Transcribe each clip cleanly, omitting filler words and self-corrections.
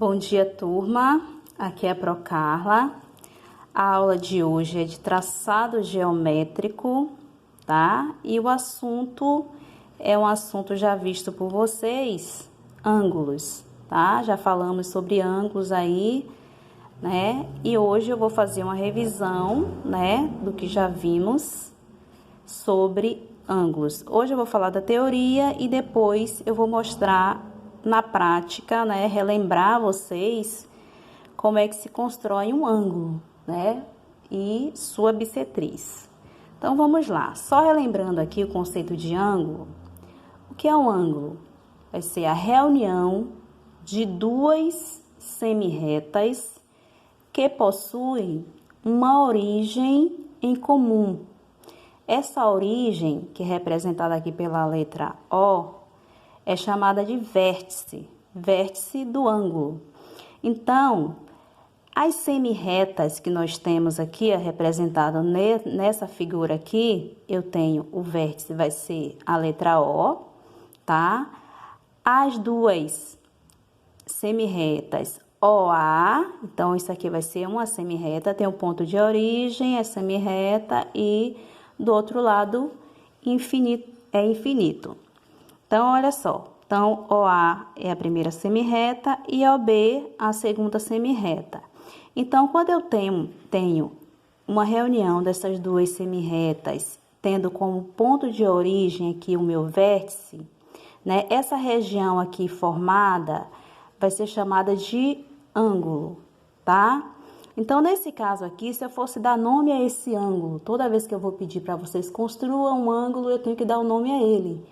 Bom dia, turma. Aqui é a Pro Carla. A aula de hoje é de traçado geométrico, tá? E o assunto é um assunto já visto por vocês, ângulos, tá? Já falamos sobre ângulos aí, né? E hoje eu vou fazer uma revisão, né, do que já vimos sobre ângulos. Hoje eu vou falar da teoria e depois eu vou mostrar na prática, né, relembrar a vocês como é que se constrói um ângulo, né, e sua bissetriz. Então, vamos lá. Só relembrando aqui o conceito de ângulo. O que é um ângulo? Vai ser a reunião de duas semirretas que possuem uma origem em comum. Essa origem, que é representada aqui pela letra O, é chamada de vértice, vértice do ângulo. Então, as semirretas que nós temos aqui, representado nessa figura aqui, eu tenho o vértice, vai ser a letra O, tá? As duas semirretas OA, então isso aqui vai ser uma semirreta, tem um ponto de origem, é semirreta e do outro lado infinito, é infinito. Então, olha só. Então, OA é a primeira semirreta e OB a segunda semirreta. Então, quando eu tenho uma reunião dessas duas semirretas, tendo como ponto de origem aqui o meu vértice, né? Essa região aqui formada vai ser chamada de ângulo, tá? Então, nesse caso aqui, se eu fosse dar nome a esse ângulo, toda vez que eu vou pedir para vocês construam um ângulo, eu tenho que dar o nome a ele.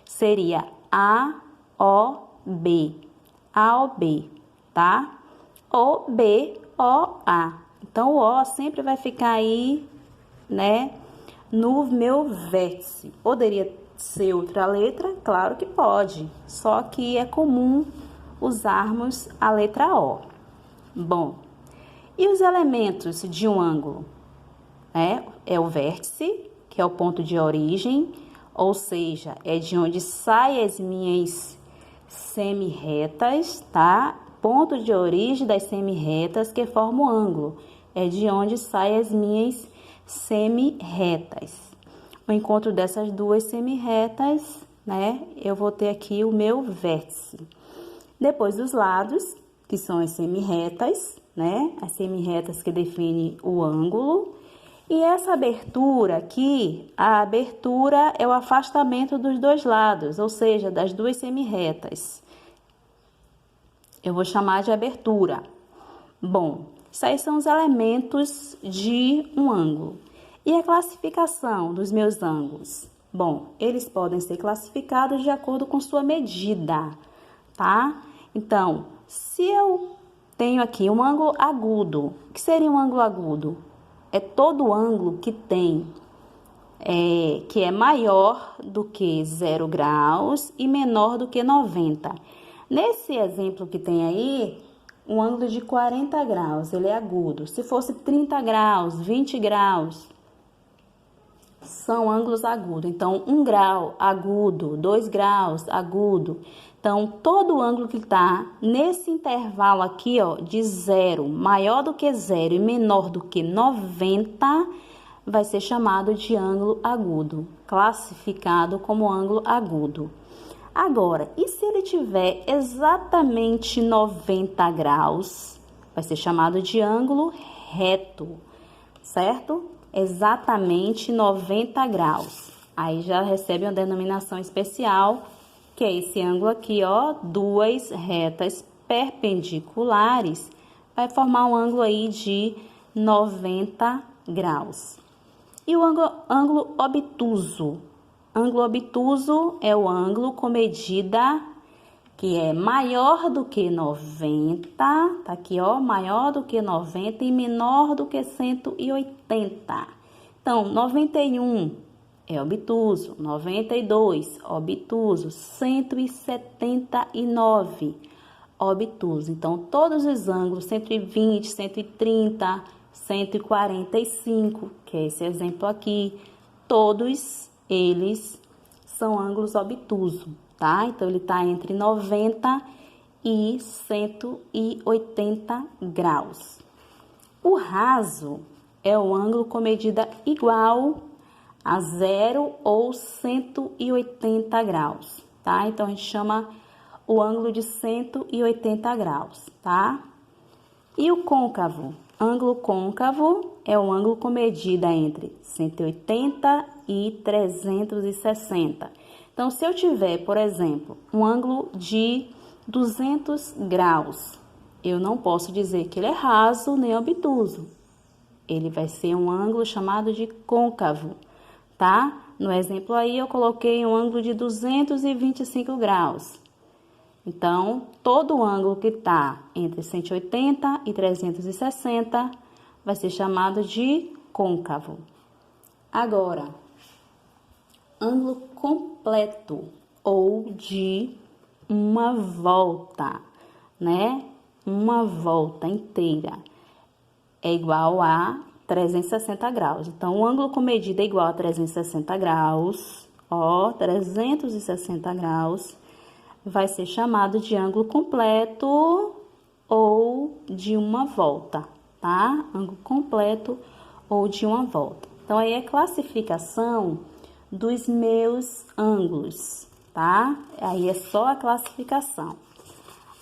Seria AOB, AOB, tá? OB, OA. Então, o O sempre vai ficar aí, né, no meu vértice. Poderia ser outra letra? Claro que pode, só que é comum usarmos a letra O. Bom, e os elementos de um ângulo? É o vértice, que é o ponto de origem, ou seja, é de onde saem as minhas semirretas, tá? Ponto de origem das semirretas que formam o ângulo. É de onde saem as minhas semirretas. O encontro dessas duas semirretas, né? Eu vou ter aqui o meu vértice. Depois dos lados, que são as semirretas, né? As semirretas que definem o ângulo. E essa abertura aqui, a abertura é o afastamento dos dois lados, ou seja, das duas semirretas. Eu vou chamar de abertura. Bom, isso aí são os elementos de um ângulo. E a classificação dos meus ângulos? Bom, eles podem ser classificados de acordo com sua medida, tá? Então, se eu tenho aqui um ângulo agudo, o que seria um ângulo agudo? É todo ângulo que que é maior do que 0 graus e menor do que 90. Nesse exemplo que tem aí, um ângulo de 40 graus, ele é agudo. Se fosse 30 graus, 20 graus, são ângulos agudos. Então, 1 grau, agudo, 2 graus, agudo. Então, todo ângulo que está nesse intervalo aqui, ó, de 0, maior do que 0 e menor do que 90, vai ser chamado de ângulo agudo, classificado como ângulo agudo. Agora, e se ele tiver exatamente 90 graus, vai ser chamado de ângulo reto, certo? Exatamente 90 graus. Aí já recebe uma denominação especial, que é esse ângulo aqui, ó, duas retas perpendiculares, vai formar um ângulo aí de 90 graus. E o ângulo obtuso? Ângulo obtuso é o ângulo com medida que é maior do que 90, tá aqui, ó, maior do que 90 e menor do que 180. Então, 91 é obtuso, 92 obtuso, 179 obtuso. Então, todos os ângulos 120, 130, 145, que é esse exemplo aqui, todos eles são ângulos obtusos, tá? Então, ele tá entre 90 e 180 graus. O raso é o ângulo com medida igual a 0 ou 180 graus, tá? Então, a gente chama o ângulo de 180 graus, tá? E o côncavo? Ângulo côncavo é o ângulo com medida entre 180 e 360. Então, se eu tiver, por exemplo, um ângulo de 200 graus, eu não posso dizer que ele é raso nem obtuso. Ele vai ser um ângulo chamado de côncavo, tá? No exemplo aí, eu coloquei um ângulo de 225 graus. Então, todo ângulo que está entre 180 e 360 vai ser chamado de côncavo. Agora, ângulo completo ou de uma volta, né? Uma volta inteira é igual a 360 graus. Então, o ângulo com medida é igual a 360 graus, ó, 360 graus, vai ser chamado de ângulo completo ou de uma volta, tá? Ângulo completo ou de uma volta. Então, aí é classificação dos meus ângulos, tá? Aí é só a classificação.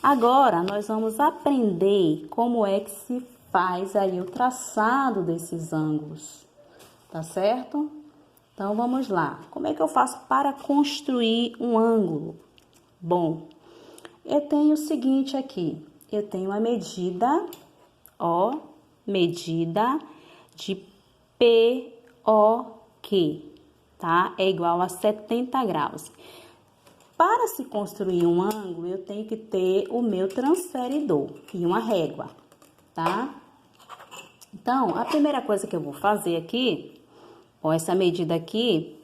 Agora, nós vamos aprender como é que se faz aí o traçado desses ângulos, tá certo? Então, vamos lá. Como é que eu faço para construir um ângulo? Bom, eu tenho o seguinte aqui. Eu tenho a medida, ó, medida de POQ, tá? É igual a 70 graus. Para se construir um ângulo, eu tenho que ter o meu transferidor e uma régua, tá? Então, a primeira coisa que eu vou fazer aqui, com essa medida aqui,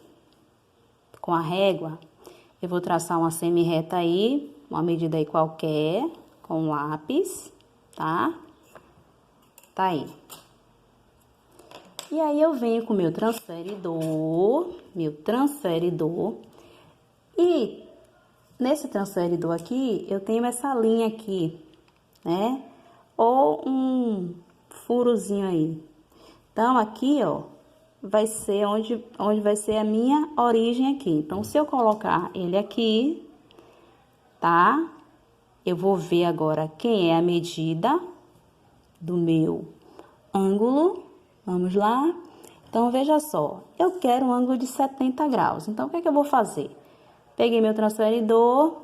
com a régua, eu vou traçar uma semi-reta aí, uma medida aí qualquer, com lápis, tá? Tá aí. E aí, eu venho com o meu transferidor, e nesse transferidor aqui, eu tenho essa linha aqui, né? Ou um furozinho aí. Então, aqui, ó, vai ser onde vai ser a minha origem aqui. Então, se eu colocar ele aqui, tá? Eu vou ver agora quem é a medida do meu ângulo. Vamos lá? Então, veja só. Eu quero um ângulo de 70 graus. Então, o que é que eu vou fazer? Peguei meu transferidor,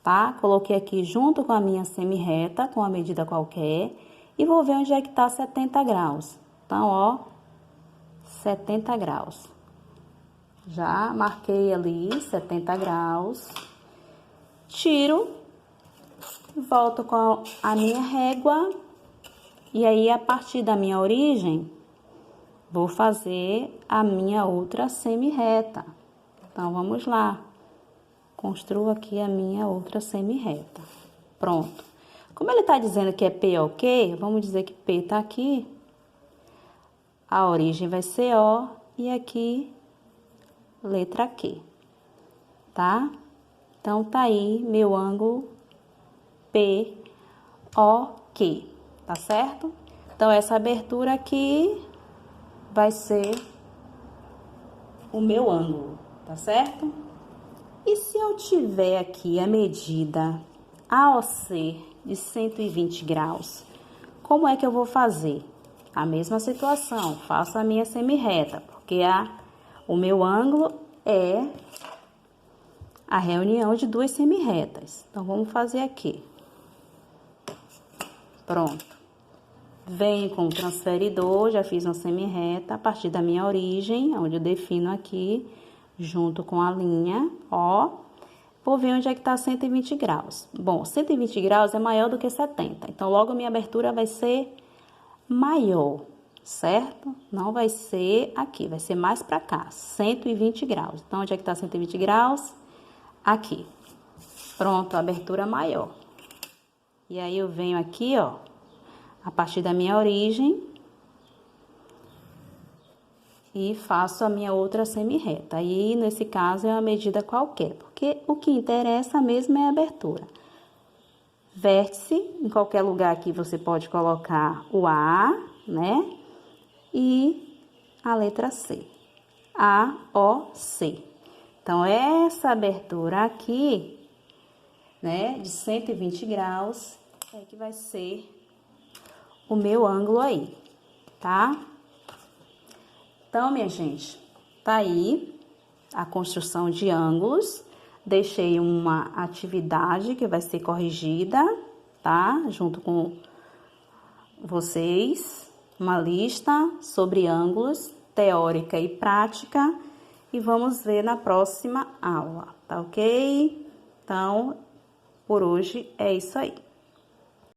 tá? Coloquei aqui junto com a minha semi-reta, com a medida qualquer, e vou ver onde é que tá 70 graus. Então, ó, 70 graus. Já marquei ali 70 graus. Tiro, volto com a minha régua, e aí, a partir da minha origem, vou fazer a minha outra semi-reta. Então, vamos lá. Construo aqui a minha outra semi-reta. Pronto. Como ele tá dizendo que é POQ, vamos dizer que P tá aqui. A origem vai ser O e aqui, letra Q, tá? Então, tá aí meu ângulo POQ, tá certo? Então, essa abertura aqui vai ser o meu ângulo, tá certo? E se eu tiver aqui a medida AOC de 120 graus, como é que eu vou fazer? A mesma situação, faço a minha semi-reta, porque o meu ângulo é a reunião de duas semi-retas. Então, vamos fazer aqui. Pronto. Venho com o transferidor, já fiz uma semi-reta a partir da minha origem, onde eu defino aqui, junto com a linha, ó. Vou ver onde é que tá 120 graus. Bom, 120 graus é maior do que 70, então logo a minha abertura vai ser maior, certo? Não vai ser aqui, vai ser mais pra cá, 120 graus. Então, onde é que tá 120 graus? Aqui. Pronto, a abertura maior. E aí, eu venho aqui, ó, a partir da minha origem, e faço a minha outra semi-reta. Aí, nesse caso, é uma medida qualquer, porque o que interessa mesmo é a abertura. Vértice, em qualquer lugar aqui você pode colocar o A, né? E a letra C. A, O, C. Então, essa abertura aqui, né, de 120 graus, é que vai ser o meu ângulo aí, tá? Então, minha gente, tá aí a construção de ângulos. Deixei uma atividade que vai ser corrigida, tá? Junto com vocês, uma lista sobre ângulos, teórica e prática. E vamos ver na próxima aula, tá ok? Então, por hoje é isso aí.